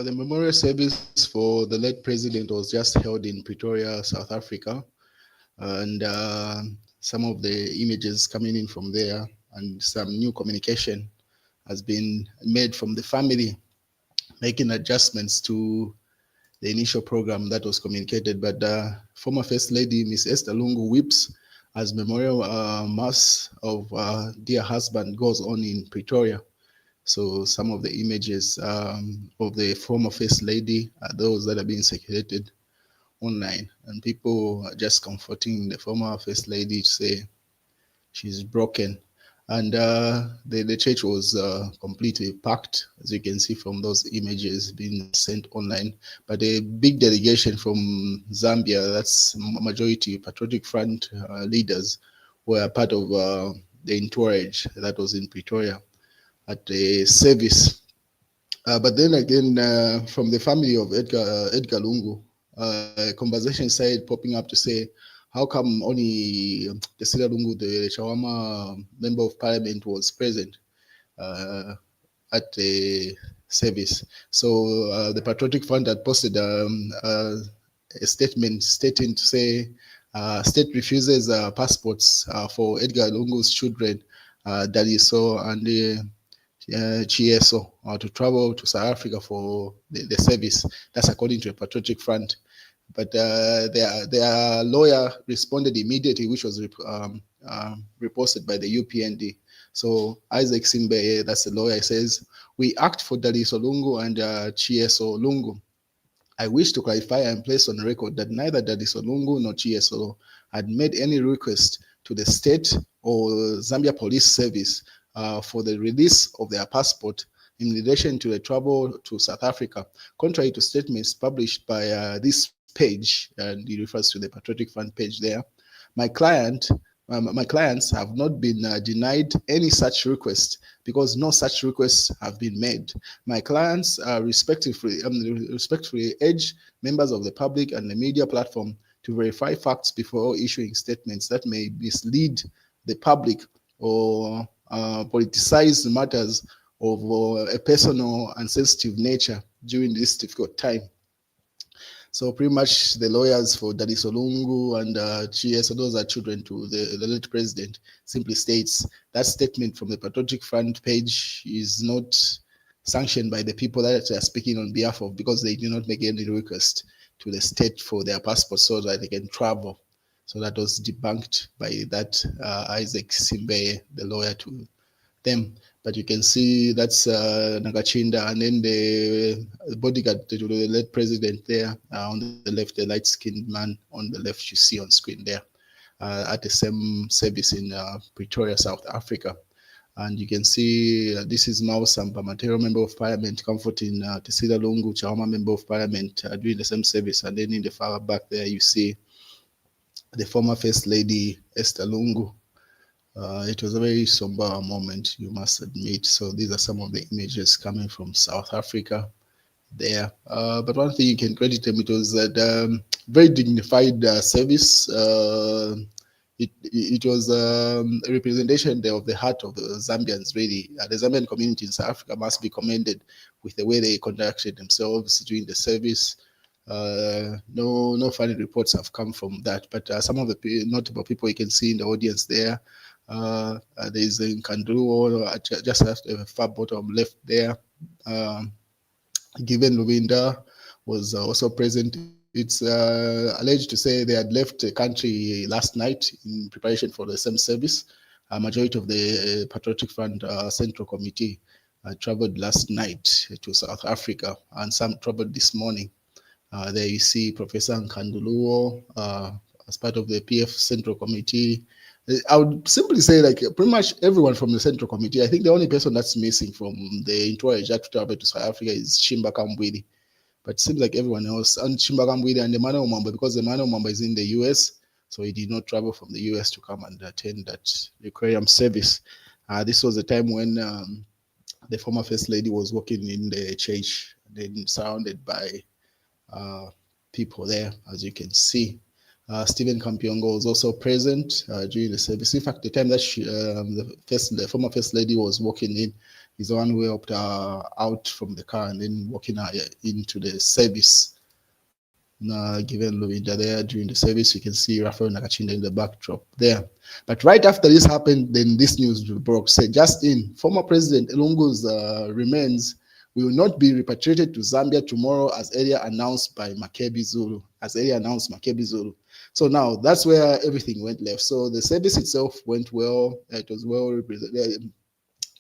The memorial service for the late president was just held in Pretoria, South Africa, and some of the images coming in from there and some new communication has been made from the family, making adjustments to the initial program that was communicated. But former First Lady, Miss Esther Lungu, weeps as memorial mass of dear husband goes on in Pretoria. So some of the images of the former First Lady are those that are being circulated online, and people are just comforting the former First Lady to say she's broken. And the church was completely packed, as you can see from those images being sent online. But a big delegation from Zambia, that's majority Patriotic Front leaders, were part of the entourage that was in Pretoria at the service. But then again, from the family of Edgar Lungu, a conversation started popping up to say, how come only Tesila Lungu, the Chawama member of parliament, was present at the service? So the Patriotic Front had posted a statement stating to say, state refuses passports for Edgar Lungu's children, Daliso and GSO to travel to South Africa for the service. That's according to a Patriotic Front. But their lawyer responded immediately, which was reposted by the UPND. So Isaac Simbe, that's the lawyer, says, we act for Daliso Lungu and GSO Lungu. I wish to clarify and place on record that neither Daliso Lungu nor GSO had made any request to the state or Zambia Police Service for the release of their passport in relation to the travel to South Africa, contrary to statements published by this page, and he refers to the Patriotic Front page there. My clients have not been denied any such request because no such requests have been made. My clients respectfully urge members of the public and the media platform to verify facts before issuing statements that may mislead the public or politicize matters of a personal and sensitive nature during this difficult time. So pretty much the lawyers for Daliso Lungu and GS, those are children to the late president, simply states that statement from the Patriotic Front page is not sanctioned by the people that they are speaking on behalf of, because they do not make any request to the state for their passport so that they can travel. So that was debunked by that Isaac Simbe, the lawyer to them. But you can see that's Nagachinda, and then the bodyguard to the late president there on the left, the light-skinned man on the left you see on screen there at the same service in Pretoria, South Africa. And you can see this is Mao Samba, Matero member of parliament, comforting Tesila Lungu, Chawama member of parliament, doing the same service. And then in the far back there you see the former First Lady Esther Lungu. It was a very somber moment, you must admit. So these are some of the images coming from South Africa there. But one thing you can credit them, it was a very dignified service. It was a representation of the heart of the Zambians, really. The Zambian community in South Africa must be commended with the way they conducted themselves during the service. No funny reports have come from that, but some of the notable people you can see in the audience there. There's in Kanduo, just at the far bottom left there. Given Luwinda was also present. It's alleged to say they had left the country last night in preparation for the same service. A majority of the Patriotic Front Central Committee traveled last night to South Africa, and some traveled this morning. There you see Professor Nkanduluo as part of the PF Central Committee. I would simply say, like, pretty much everyone from the Central Committee. I think the only person that's missing from the entourage that traveled to South Africa is Chimba Kambwili. But it seems like everyone else, and Chimba Kambwili and the Emmanuel Mwamba, because the Emmanuel Mwamba is in the US, so he did not travel from the US to come and attend that requiem service. This was the time when the former First Lady was working in the church, then surrounded by people there, as you can see. Stephen Kampiongo was also present during the service. In fact, the time that the former First Lady was walking in, He's the one who helped her out from the car and then walking her into the service. Given Luinda there during the service, you can see Rafael Nakachinda in the backdrop there. But right after this happened, then this news broke. Said just in, former President Lungu's remains will not be repatriated to Zambia tomorrow, as earlier announced by Makebi Zulu. So now that's where everything went left. So the service itself went well. It was well represented.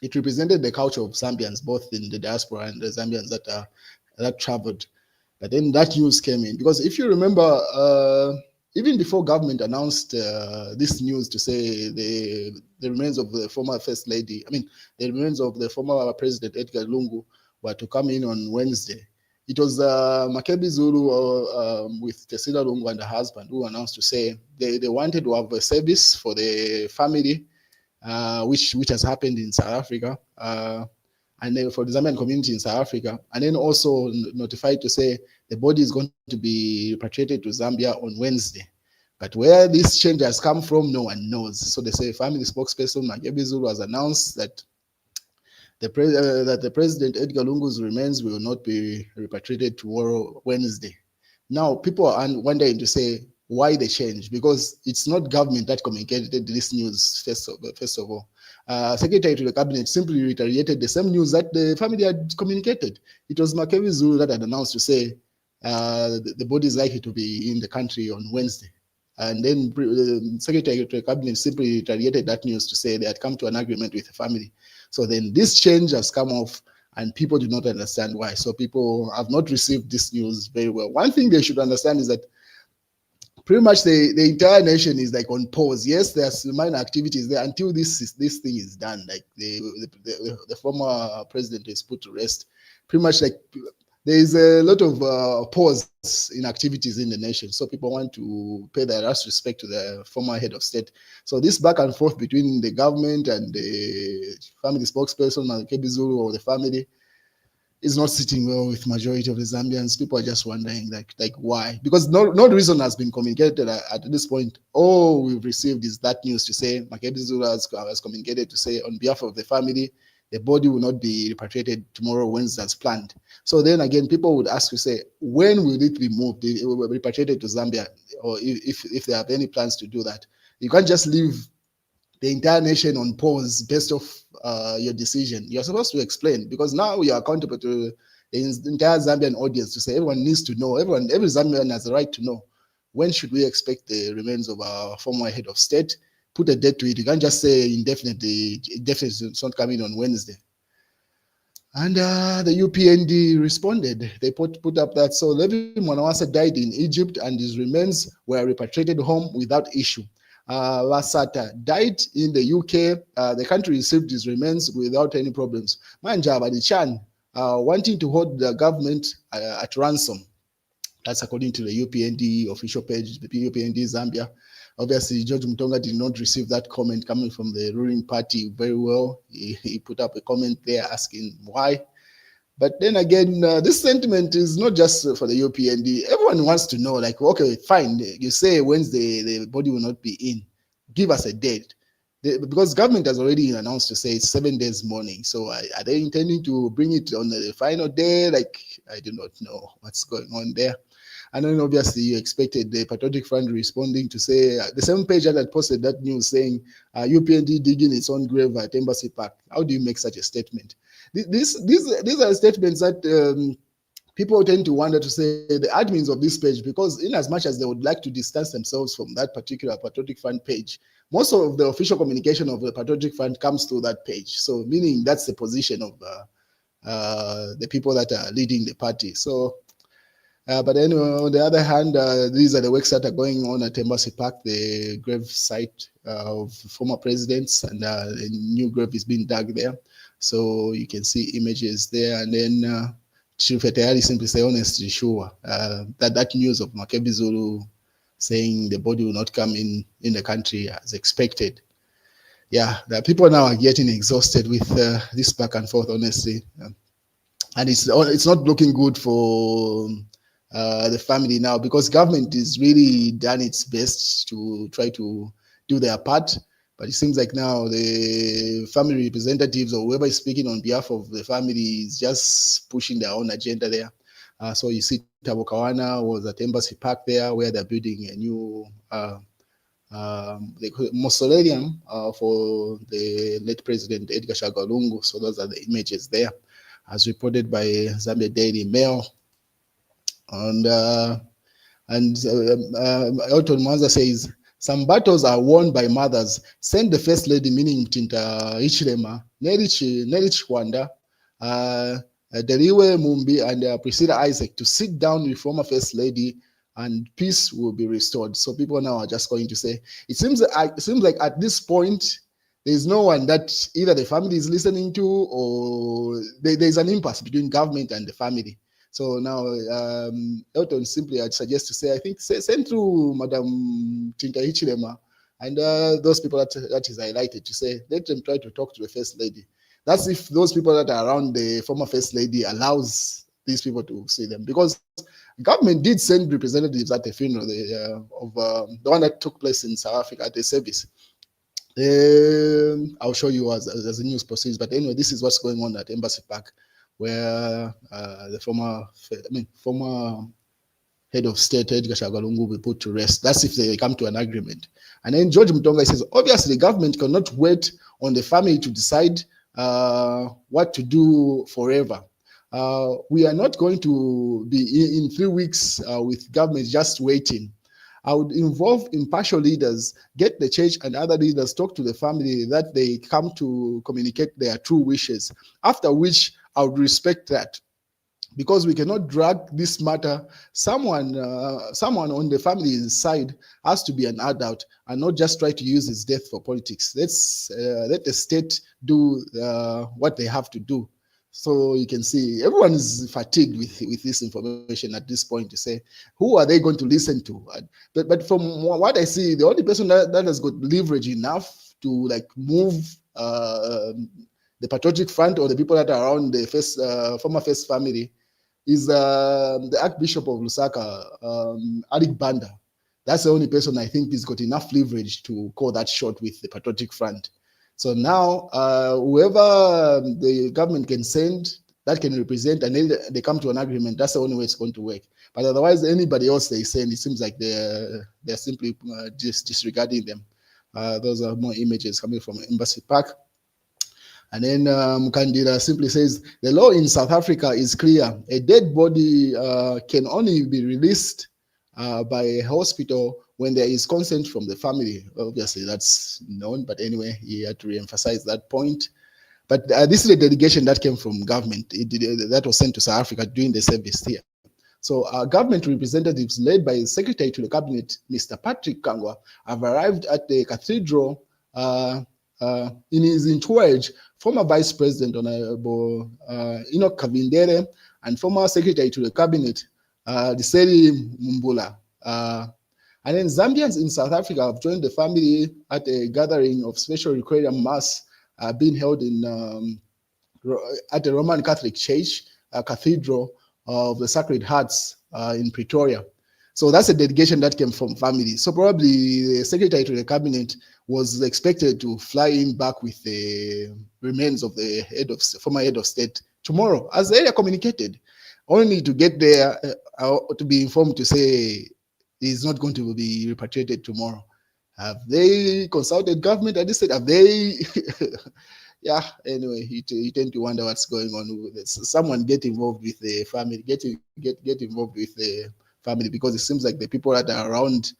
It represented the culture of Zambians, both in the diaspora and the Zambians that traveled. But then that news came in because if you remember, even before government announced this news to say the remains of the former first lady, the remains of the former president Edgar Lungu were to come in on Wednesday. It was Makebi Zulu with Tesila Lungu and her husband who announced to say they wanted to have a service for the family, which has happened in South Africa. And then for the Zambian community in South Africa, and then also notified to say the body is going to be repatriated to Zambia on Wednesday. But where this change has come from, no one knows. So they say family spokesperson Makebi Zulu has announced that the President Edgar Lungu's remains will not be repatriated tomorrow, Wednesday. Now, people are wondering to say why the change, because it's not government that communicated this news, first of all. Secretary to the cabinet simply reiterated the same news that the family had communicated. It was Makebi Zulu that had announced to say the body is likely to be in the country on Wednesday. And then the Secretary to the cabinet simply reiterated that news to say they had come to an agreement with the family. So then this change has come off and people do not understand why. So people have not received this news very well. One thing they should understand is that pretty much the entire nation is like on pause. Yes, there's minor activities there until this thing is done. Like the former president is put to rest. Pretty much like there is a lot of pause in activities in the nation. So people want to pay their last respect to the former head of state. So this back and forth between the government and the family spokesperson, Makebi Zulu, or the family, is not sitting well with majority of the Zambians. People are just wondering like why? Because no reason has been communicated at this point. All we've received is that news to say Makebi Zulu has communicated to say on behalf of the family, the body will not be repatriated tomorrow, Wednesday as planned. So then again, people would ask to say, when will it be moved? It will be repatriated to Zambia, or if they have any plans to do that. You can't just leave the entire nation on pause based off your decision. You're supposed to explain, because now you're accountable to the entire Zambian audience to say everyone needs to know, every Zambian has the right to know, when should we expect the remains of our former head of state? Put a date to it. You can't just say indefinitely it's not coming on Wednesday. And the UPND responded. They put up that so Levi Mwanawasa died in Egypt and his remains were repatriated home without issue. Lasata died in the UK. The country received his remains without any problems. Manja Badichan wanting to hold the government at ransom. That's according to the UPND official page, the UPND Zambia. Obviously, George Mutonga did not receive that comment coming from the ruling party very well. He put up a comment there asking why. But then again, this sentiment is not just for the UPND. Everyone wants to know, like, okay, fine, you say Wednesday the body will not be in. Give us a date. Because government has already announced to say it's 7 days mourning. So are they intending to bring it on the final day? Like, I do not know what's going on there. And then obviously you expected the Patriotic Front responding to say, the same page that had posted that news saying UPND digging its own grave at Embassy Park. How do you make such a statement? These are statements that people tend to wonder to say the admins of this page, because in as much as they would like to distance themselves from that particular Patriotic Front page, most of the official communication of the Patriotic Front comes through that page. So meaning that's the position of the people that are leading the party. So, but anyway, on the other hand, these are the works that are going on at Embassy Park, the grave site of former presidents, and a new grave is being dug there. So you can see images there, and then Chifetayari simply say, honestly, sure, that news of Makebi Zulu saying the body will not come in the country as expected. Yeah, the people now are getting exhausted with this back and forth, honestly. And it's not looking good for the family now, because government is really done its best to try to do their part. But it seems like now the family representatives or whoever is speaking on behalf of the family is just pushing their own agenda there. So you see Tabokawana was at Embassy Park there where they're building a new mausoleum for the late President Edgar Chagwa Lungu. So those are the images there, as reported by Zambia Daily Mail. And Elton Mwanza says, some battles are won by mothers. Send the First Lady, meaning Mtinta Ichilema, Nerich Kwanda, Deliwe Mumbi, and Priscilla Isaac to sit down with former First Lady, and peace will be restored. So people now are just going to say, it seems like at this point, there's no one that either the family is listening to, or there's an impasse between government and the family. So now, Elton, simply I'd suggest to say, I think, send through Madam Tinta Hichilema and those people that is highlighted to say, let them try to talk to the First Lady. That's if those people that are around the former First Lady allows these people to see them. Because government did send representatives at the funeral of the one that took place in South Africa at the service. I'll show you as the news proceeds. But anyway, this is what's going on at Embassy Park, where the former head of state, Edgar Chagwa Lungu, will be put to rest. That's if they come to an agreement. And then George Mutonga says, obviously, the government cannot wait on the family to decide what to do forever. We are not going to be in 3 weeks with government just waiting. I would involve impartial leaders, get the church and other leaders, talk to the family that they come to communicate their true wishes, after which I would respect that. Because we cannot drag this matter. Someone on the family's side has to be an adult and not just try to use his death for politics. Let the state do what they have to do. So you can see everyone is fatigued with this information at this point to say, who are they going to listen to? But from what I see, the only person that has got leverage enough to like move the patriotic front or the people that are around the former first family is the Archbishop of Lusaka, Arik Banda. That's the only person I think has got enough leverage to call that shot with the patriotic front. So now, whoever the government can send that can represent, and then they come to an agreement, that's the only way it's going to work. But otherwise, anybody else they send, it seems like they're simply just disregarding them. Those are more images coming from Embassy Park. And then Mukandira simply says, the law in South Africa is clear. A dead body can only be released by a hospital when there is consent from the family. Obviously, that's known, but anyway, he had to re-emphasize that point. But this is a delegation that came from government that was sent to South Africa during the service here. So government representatives led by the Secretary to the Cabinet, Mr. Patrick Chagwa, have arrived at the cathedral. In his entourage, former Vice President Honorable Enoch Kavindere and former Secretary to the Cabinet, Diseli Mumbula. And then Zambians in South Africa have joined the family at a gathering of special requiem mass being held in at the Roman Catholic Church Cathedral of the Sacred Hearts in Pretoria. So that's a delegation that came from family. So probably the Secretary to the Cabinet was expected to fly in back with the remains of the former head of state tomorrow, as earlier communicated, only to get there to be informed to say he's not going to be repatriated tomorrow. Have they consulted government at this stage? Have they? Yeah, anyway, you tend to wonder what's going on with this. Someone get involved with the family, get involved with the family, because it seems like the people that are around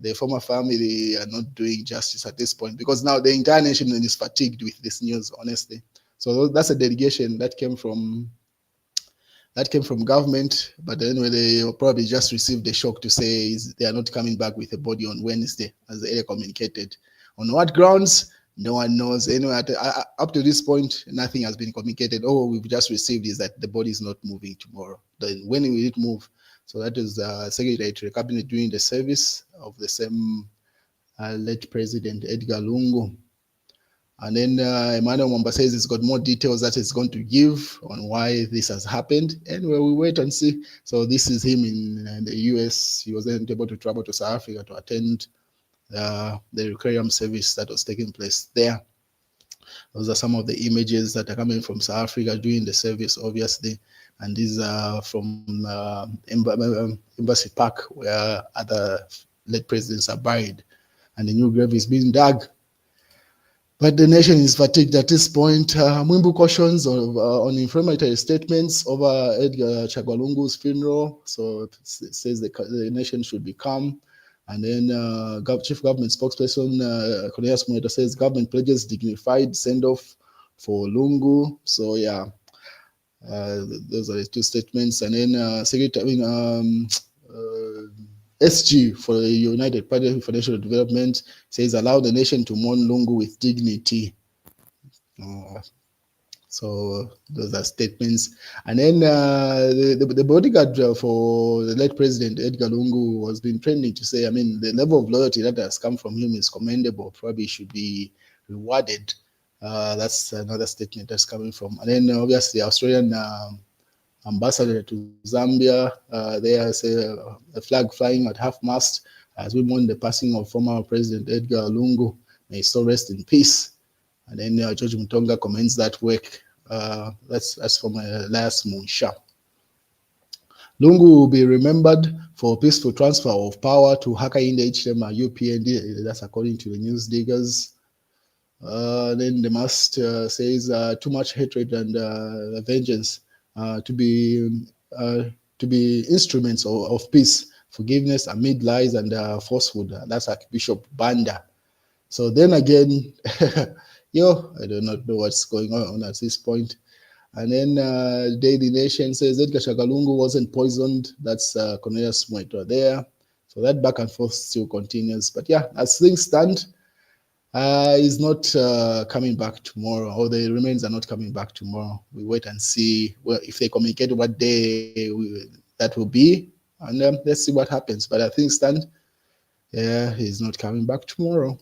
the former family are not doing justice at this point, because now the entire nation is fatigued with this news, honestly. So that's a delegation that came from government, but anyway, they probably just received the shock to say they are not coming back with a body on Wednesday, as earlier communicated. On what grounds? No one knows. Anyway, up to this point, nothing has been communicated. All we've just received is that the body is not moving tomorrow. Then when will it move? So that is Secretary to the Cabinet during the service of the same late President Edgar Lungu. And then Emmanuel Mwamba says he's got more details that he's going to give on why this has happened. Anyway, we wait and see. So this is him in the US. He wasn't able to travel to South Africa to attend the requiem service that was taking place there. Those are some of the images that are coming from South Africa during the service, obviously. And these are from Embassy Park, where other late presidents are buried. And the new grave is being dug. But the nation is fatigued at this point. Mwimbu cautions on inflammatory statements over Edgar Chagwa Lungu's funeral. So it says the nation should be calm. And then Chief Government Spokesperson Cornelius Mueta says government pledges dignified send-off for Lungu. So yeah, those are the two statements. And then SG for the United Party for National Development says allow the nation to mourn Lungu with dignity. So those are statements. And then the bodyguard for the late president, Edgar Lungu, has been trending to say, I mean, the level of loyalty that has come from him is commendable, probably should be rewarded. That's another statement that's coming from. And then obviously the Australian ambassador to Zambia, there's a flag flying at half-mast as we mourn the passing of former President Edgar Lungu. May his soul rest in peace. And then George Mutonga commends that work. That's from Elias Munsha. Lungu will be remembered for peaceful transfer of power to Hakainde Hichilema UPND. That's according to the news diggers. Then the mast says too much hatred and vengeance to be instruments of peace, forgiveness amid lies and falsehood. That's Archbishop Banda. So then again, I do not know what's going on at this point. And then Daily Nation says Edgar Chagwa Lungu wasn't poisoned. That's Cornelius Mueta there. So that back and forth still continues. But yeah, as things stand, he's not coming back tomorrow, or the remains are not coming back tomorrow. We wait and see if they communicate what day that will be, and let's see what happens. But as things stand, yeah, he's not coming back tomorrow.